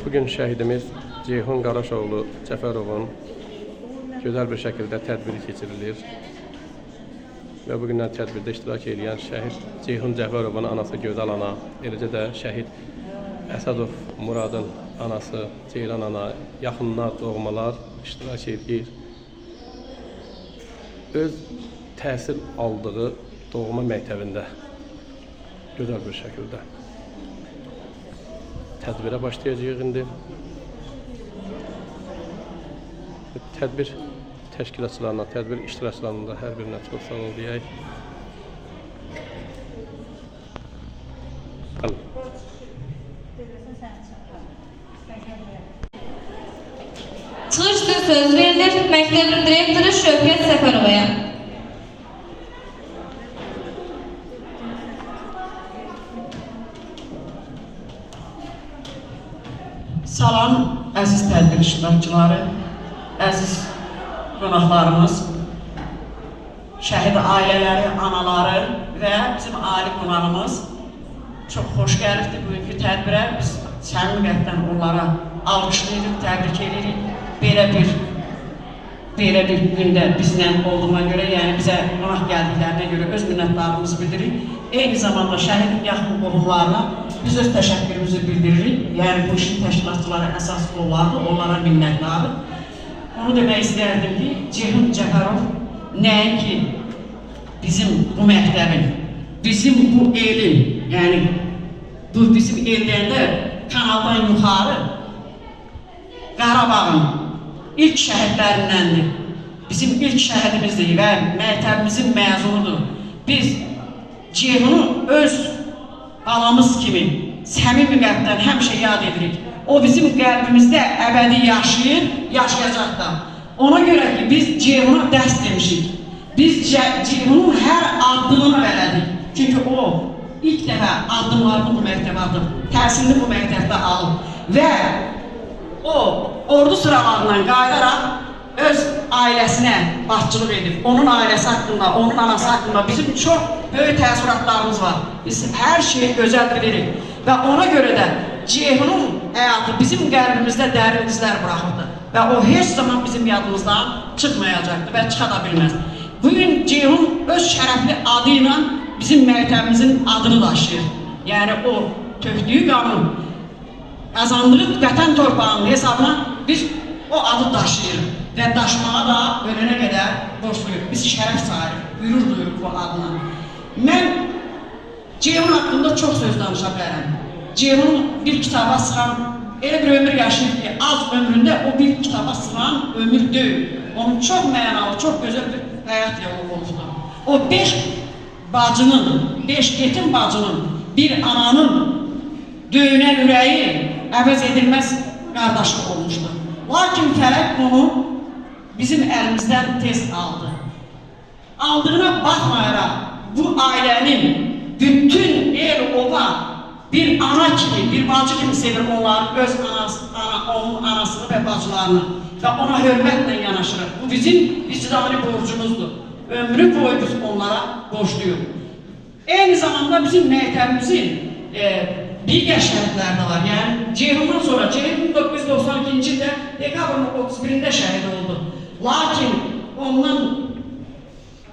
Bugün şəhidimiz Ceyhun Qaraşoğlu Cəfərovun gözəl bir şəkildə tədbiri keçirilir. Və bugündən tədbirdə iştirak edən şəhid Ceyhun Cəfərovun anası Gözəl ana, eləcə də şəhid Əsədov Muradın anası Ceyran ana, yaxınlar, doğmalar iştirak edir. Öz təhsil aldığı doğma məktəbində gözəl bir şəkildə tədbirə başlayacağıq indi. Tədbir təşkilatçılarına, tədbir iştirakçılarına da hər birinə çox sağ ol deyək. Çıxış üçün söz verilir məktəbin direktoru Şövkət Səfərovaya. Salam, əziz tədbir iştirakçıları, əziz qonaqlarımız, şəhid ailələri, anaları və bizim ali qonağımız. Çox xoş gəlibdir bugünkü tədbirə. Biz səmimi qəlbdən onlara alqışlayırıq, təbrik edirik. Belə bir gündə bizlə olduğuna görə, yəni bizə qonaq gəldiklərinə görə öz minnətdarlığımızı bildiririk. Eyni zamanda şəhidin yaxın qohumlarına biz öz təşəkkürümüzü bildiririk. Yəni bu işin təşkilatçıları əsas qollardır, onlara minnətdardır. Onu demək istərdim ki, Ceyhun Cəfərov nəinki bizim bu məktəbin, bizim bu elin, yəni bu bizim ellərdə kanaldan yuxarı Qarabağın ilk şəhidlərindəndir. Bizim ilk şəhidimizdir və məktəbimizin məzunudur. Biz Ceyhunu öz balamız kimi səmimi qəlbdən həmişə yad edirik. O bizim qəlbimizdə əbədi yaşayır, yaşayacaq da. Ona görə ki, biz Ceyhuna dərs demişik. Biz Ceyhunun hər addımını bələdik. Çünki o ilk dəfə addımlarını bu məktəbə atıb, təhsilini bu məktəbdə alıb və o ordu sıralarından qayıdaraq öz ailəsinə başçılıq edib. Onun ailəsi haqqında, onun anası haqqında bizim çox böyük təəssüratlarımız var. Biz hər şeyi gözəl bilirik və ona görə də Ceyhunun həyatı bizim qəlbimizdə dərin izlər buraxırdı və o heç zaman bizim yadımızdan çıxmayacaqdı və çıxa da bilməz. Bugün Ceyhun öz şərəfli adı ilə bizim məktəbimizin adını daşıyır. Yəni o tökdüyü qanın, qazandığı vətən torpağının hesabına biz o adı daşıyırıq və daşımağa da ölənə qədər borçluyuq. Biz şərəf sayırıq, qürur duyuruq bu adına. Mən Ceyhun haqqında çox söz danışa bilərəm. Ceyhun bir kitaba sığan, elə bir ömür yaşayıb ki, az ömründə o bir kitaba sığan ömür deyil. Onun çox mənalı, çox gözəl bir həyat yolu olmuşdur. O 5 bacının, 5 yetim bacının, bir ananın döyünən ürəyi əvəz edilməz qardaşlıq olmuşdur. Lakin fələk onu bizim əlimizdən tez aldı. Aldığına baxmayaraq bu ailənin bütün el ova bir ana kimi, bir bacı kimi sevir onları, öz onun anasını və bacılarını və ona hörmətlə yanaşırıq. Bu bizim vicdani borcumuzdur. Ömrü boyu biz onlara borçluyuq. Eyni zamanda bizim məktəbimizin digər şəhidlər də var. Yəni Ceyhundan sonra, Ceyhun 1992-ci ildə dekabrın 31-də şəhid oldu. Lakin ondan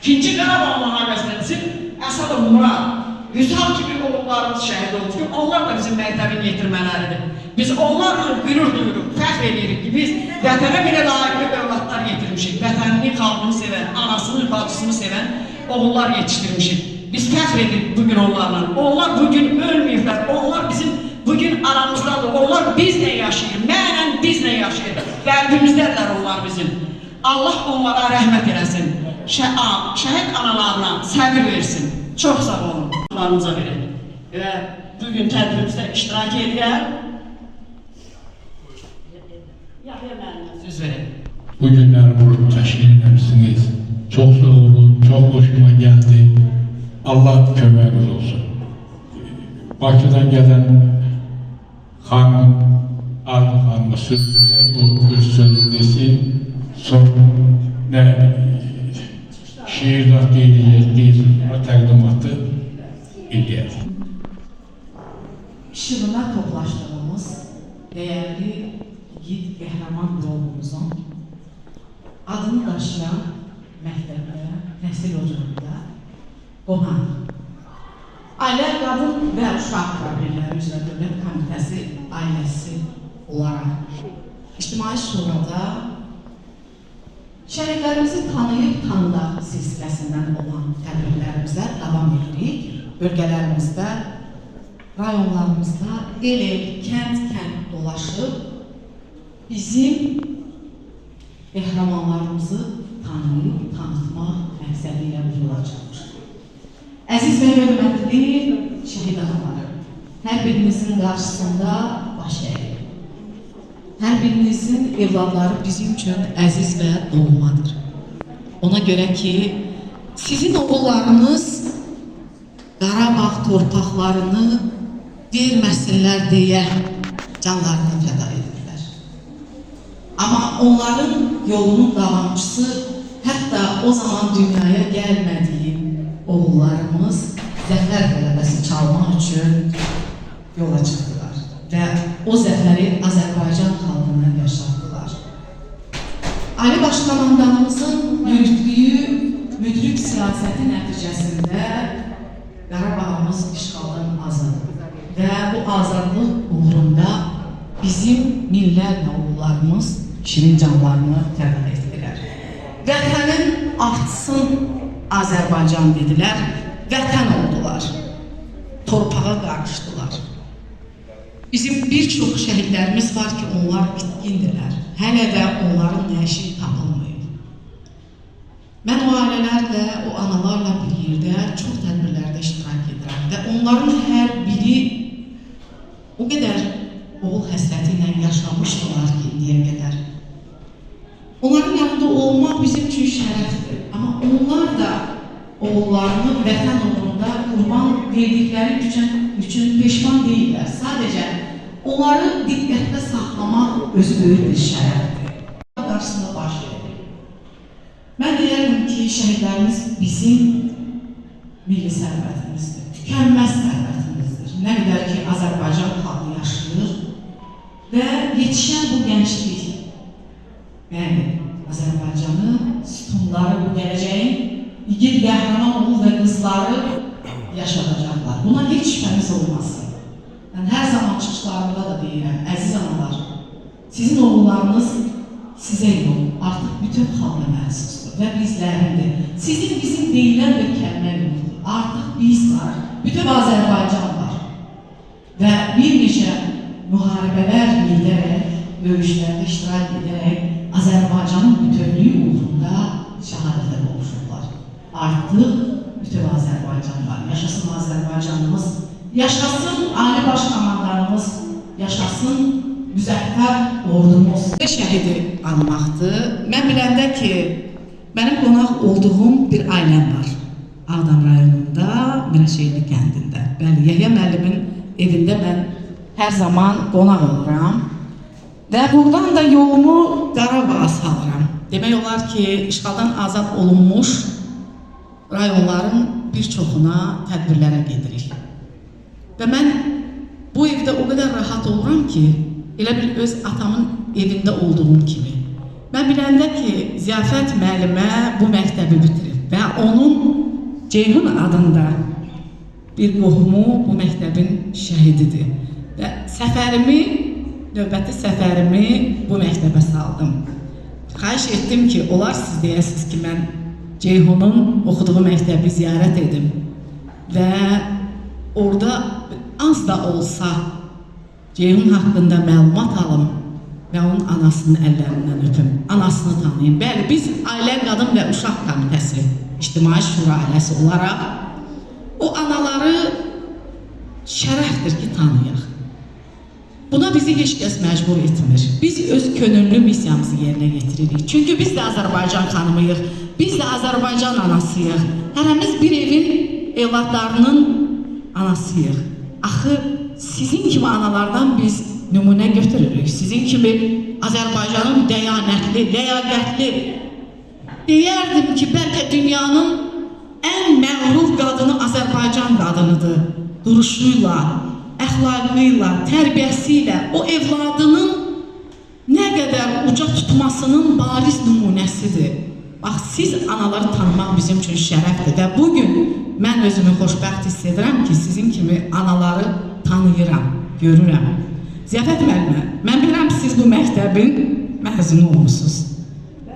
2-ci Qarabağ müharibəsində bizim Əsədov Murad, Hüsal kimi oğullarımız şəhid oldu ki, onlar da bizim məktəbin yetirmələridir. Biz onlarla qürur duyuruq, fəxr edirik ki, biz vətənə belə layiqli övladlar yetirmişik. Vətənini, xalqını sevən, anasını, bacısını sevən oğullar yetişdirmişik. Biz fəxr edirik bugün onlarla. Onlar bugün ölməyiblər, onlar bizim bugün aramızdadır. Onlar bizlə yaşayır, mənən bizlə yaşayır. Qəlbimizdədirlər onlar bizim. Allah onlara rəhmət eləsin. Şəhid analarına səbir versin. Çox sağ olun. Allah'ınıza verin. Və bugün tədbirimizdə iştirak edən Yahya müəllimə söz verin. Bu günləri burada təşkil etmişsiniz. Çox sağ olun, çox hoşuma gəldi. Allah köməyiniz olsun. Bakıdan gələn xanım, Arzu xanıma söz verək, o öz sözü desin. Son nə şiirlər deyiləcək, təqdimatı edək. Şırına toplaşdığımız değerli adını daşıyan məktəbdə, təhsil ocağında qonaq. Ailə, Qadın və Uşaq Problemləri üzrə Dövlət Komitəsi ailəsi olaraq İctimai Şurada şəhidlərimizi tanıyıb-tanıdaq silsiləsindən olan tədbirlərimizə davam edirik. Bölgələrimizdə, rayonlarımızda el-el, kənd-kənd dolaşıb bizim qəhrəmanlarımızı tanıyıb, tanıtmaq məqsədi ilə bu yola çıxmışdır. Əziz və hörmətli şəhid anaları, hər birinizin qarşısında baş əyir. Hər birinizin evladları bizim üçün əziz və doğmadır. Ona görə ki, sizin oğullarınız Qarabağ torpaqlarını verməsinlər deyə canlarını fəda edirlər. Amma onların yolunun davamçısı, hətta o zaman dünyaya gəlmədiyi oğullarımız zəfər qələbəsi çalmaq üçün yola çıxdılar və o zəfəri Azərbaycan xalqına yaşatdılar. Ali Baş Komandanımızın yürütdüyü müdrik siyasəti nəticəsində Qarabağımız işğaldan azaddır və bu azadlıq uğrunda bizim minlərlə oğullarımız şirin canlarını fəda etdilər. Vətənin artsın Azərbaycan dedilər, vətən oldular, torpağa qarışdılar. Bizim bir çox şəhidlərimiz var ki, onlar itkindirlər. Hələ də onların nəşi tapılmayıb. Mən o ailələrlə, o analarla bir yerdə çox tədbirlərdə iştirak edirəm və onların hər biri o qədər oğul həsrəti ilə yaşamışdılar ki, indiyə qədər. Onların yanında olmaq bizim üçün şərəfdir. Amma onlar da oğullarını vətən uğrunda qurban verdikləri üçün peşman deyirlər. Sadəcə onları diqqətdə saxlamaq özü böyük bir şərəfdir. Qarşısında baş verir. Mən deyərdim ki, şəhidlərimiz bizim milli sərvətimizdir, tükənməz sərvətimizdir. Nə qədər ki, Azərbaycan xalqı yaşayır və yetişən bu gənclik, bəli, Azərbaycanı, sütunları, bu gələcəyin igid qəhrəman oğul və qızları yaşadacaqlar. Buna heç şübhəmiz olmasın. Mən hər zaman çıxışlarımda da deyirəm, əziz analar, sizin oğullarınız sizə yox, artıq bütün xalqa məxsusdur və bizlərindir. Sizin bizim deyilən bir kəlmə yoxdur. Artıq biz var, bütün Azərbaycan var və bir neçə müharibələr edərək, döyüşlərdə iştirak edərək Azərbaycanın bütövlüyü uğrunda şəhadətə qovuşurlar. Artıq bütün Azərbaycan var. Yaşasın Azərbaycanımız, yaşasın Ali Baş Komandanımız, yaşasın müzəffər ordumuz. Şəhidi anmaqdır. Mən biləndə ki, mənim qonaq olduğum bir ailəm var. Ağdam rayonunda, Mirəşehirli kəndində. Bəli, Yəhya müəllimin evində mən hər zaman qonaq oluram. Və buradan da yolumu Qarabağa salıram. Demək olar ki, işğaldan azad olunmuş rayonların bir çoxuna tədbirlərə gedirik. Və mən bu evdə o qədər rahat oluram ki, elə bil öz atamın evində olduğum kimi. Mən biləndə ki, Ziyafət müəllimə bu məktəbi bitirib və onun Ceyhun adında bir qohumu bu məktəbin şəhididir. Və növbəti səfərimi bu məktəbə saldım. Xahiş etdim ki, olar siz deyəsiniz ki, mən Ceyhunun oxuduğu məktəbi ziyarət edim və orada az da olsa Ceyhun haqqında məlumat alım və onun anasının əllərindən öpüm, anasını tanıyım. Bəli, biz Ailə, Qadın və Uşaq Komitəsi, İctimai Şura ailəsi olaraq o anaları şərəfdir ki, tanıyaq. Buna bizi heç kəs məcbur etmir. Biz öz könüllü missiyamızı yerinə getiririk. Çünki biz də Azərbaycan xanımıyıq, biz də Azərbaycan anasıyıq. Hərəmiz bir evin evladlarının anasıyıq. Axı sizin kimi analardan biz nümunə götürürük. Sizin kimi Azərbaycanın dəyanətli, ləyaqətli, deyərdim ki, bəlkə dünyanın ən məğrur qadını Azərbaycan qadınıdır. Duruşuyla, əxlaqıyla, tərbiyəsiylə o evladının nə qədər uca tutması anasının bariz nümunəsidir. Bax, siz anaları tanımaq bizim üçün şərəfdir və bugün mən özümü xoşbəxt hiss edirəm ki, sizin kimi anaları tanıyıram, görürəm. Ziyafət müəllimə, mən bilirəm siz bu məktəbin məzunu olmuşsunuz.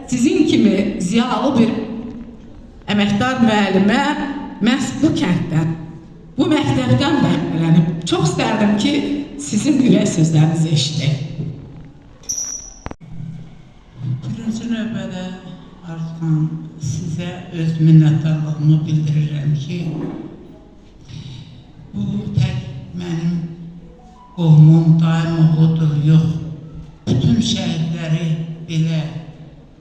Sizin kimi ziyalı bir əməkdar müəllimə məhz bu kənddən, bu məktəbdən bəhrələnib. Çox istərdim ki, sizin ürək sözlərinizi eşidək. Birinci növbədə Arzuxan, sizə öz minnətdarlığımı bildirirəm ki, bu tək mənim qohumum, daim oğludur, yox. Bütün şəhidləri belə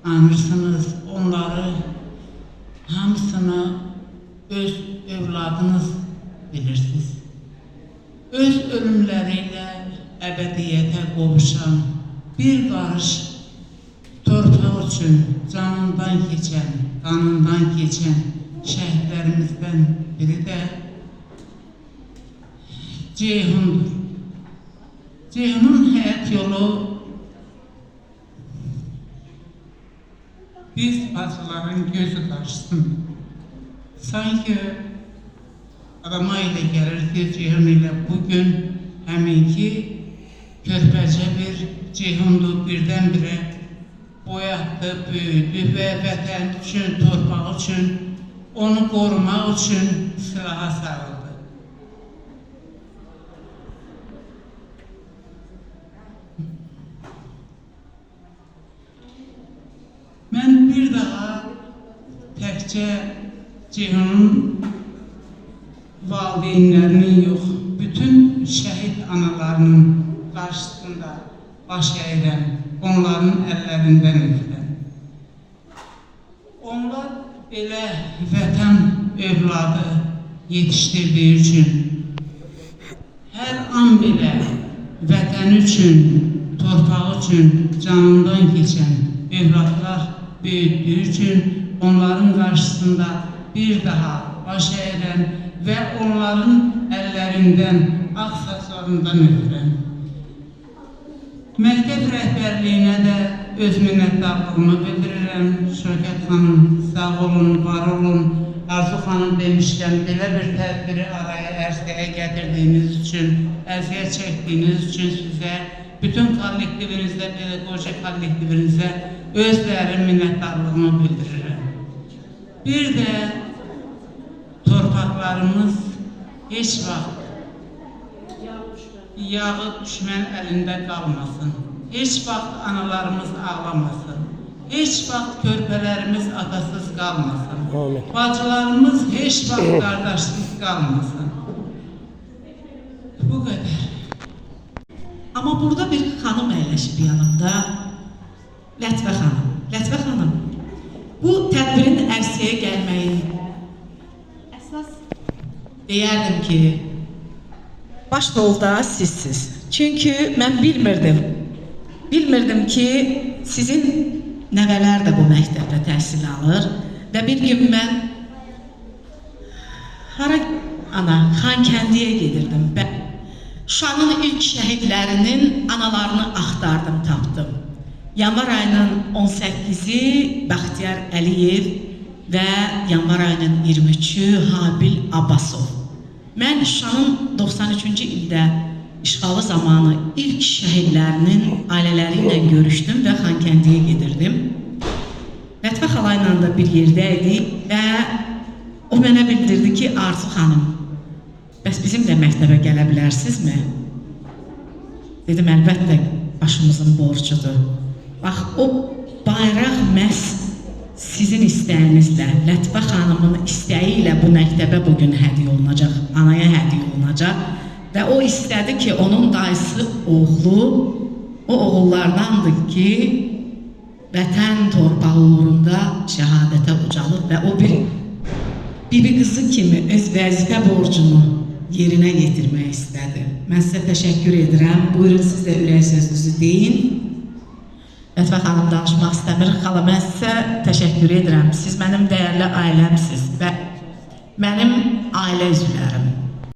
anırsınız, onları hamısını öz övladınız bilirsiniz. Öz ölümləri ilə əbədiyyətə qovuşan bir qarış torpaq üçün canından keçən, qanından keçən şəhidlərimizdən biri də Ceyhundur. Ceyhunun həyat yolu biz bacıların gözü qarşısında. Sanki adama ilə gəlir ki, Ceyhun ilə bugün həminki körpəcə bir Ceyhundur, birdən-birə boyatdı, büyüdü və vətən üçün, torpağı üçün, onu qorumaq üçün silaha sarıldı. Mən bir daha təkcə Ceyhunun valideynlərinin yox, bütün şəhid analarının qarşısında baş əyirəm, onların əllərindən öpürəm. Onlar belə vətən övladı yetişdirdiyi üçün, hər an belə vətən üçün, torpağı üçün canından keçən övladlar böyütdüyü üçün onların qarşısında bir daha baş əyirəm və onların əllərindən, ağ saçlarından öpürəm. Məktəb rəhbərliyinə də öz minnətdarlığımı bildirirəm. Şövkət xanım, sağ olun, var olun. Arzu xanım demişkən, belə bir tədbiri araya ərsəyə gətirdiyiniz üçün, əziyyət çəkdiyiniz üçün sizə, bütün kollektivinizdə, pedaqoji kollektivinizdə öz dərin minnətdarlığımı bildirirəm. Bir də torpaqlarımız heç vaxt yağı düşmən əlində qalmasın. Heç vaxt analarımız ağlamasın. Heç vaxt körpələrimiz atasız qalmasın. Bacılarımız heç vaxt qardaşsız qalmasın. Bu qədər. Amma burada bir xanım əyləşib yanımda, Lətifə xanım. Lətifə xanım, bu tədbirin ərsəyə gəlməyin əsas deyərdim ki, baş rolda sizsiz. Çünki mən bilmirdim ki, sizin nəvələr də bu məktəbdə təhsil alır və bir gün mən Xankəndiyə gedirdim və Şuşanın ilk şəhidlərinin analarını axtardım, tapdım. Yanvar ayının 18-i Bəxtiyar Əliyev və yanvar ayının 23-ü Habil Abbasov. Mən Şuşanın 93-cü ildə işğalı zamanı ilk şəhidlərinin ailələri ilə görüşdüm və Xankəndiyə gedirdim. Lətifə xala ilə də bir yerdəydik və o mənə bildirdi ki, Arzu xanım, bəs bizim də məktəbə gələ bilərsinizmi? Dedim, əlbəttə başımızın borcudur. Bax, o bayraq məhz sizin istəyinizlə, Lətifə xanımın istəyi ilə bu məktəbə bugün hədiyyə olunacaq, anaya hədiyyə olunacaq və o istədi ki, onun dayısı oğlu o oğullardandır ki, vətən torpağı uğrunda şəhadətə ucalıb və o bir bibi qızı kimi öz vəzifə borcunu yerinə yetirmək istədi. Mən sizə təşəkkür edirəm. Buyurun, siz də ürək sözünüzü deyin. Lətifə xanım danışmaq istəmir. Xala, mən sizə təşəkkür edirəm. Siz mənim dəyərli ailəmsiniz və mənim ailə üzvlərim.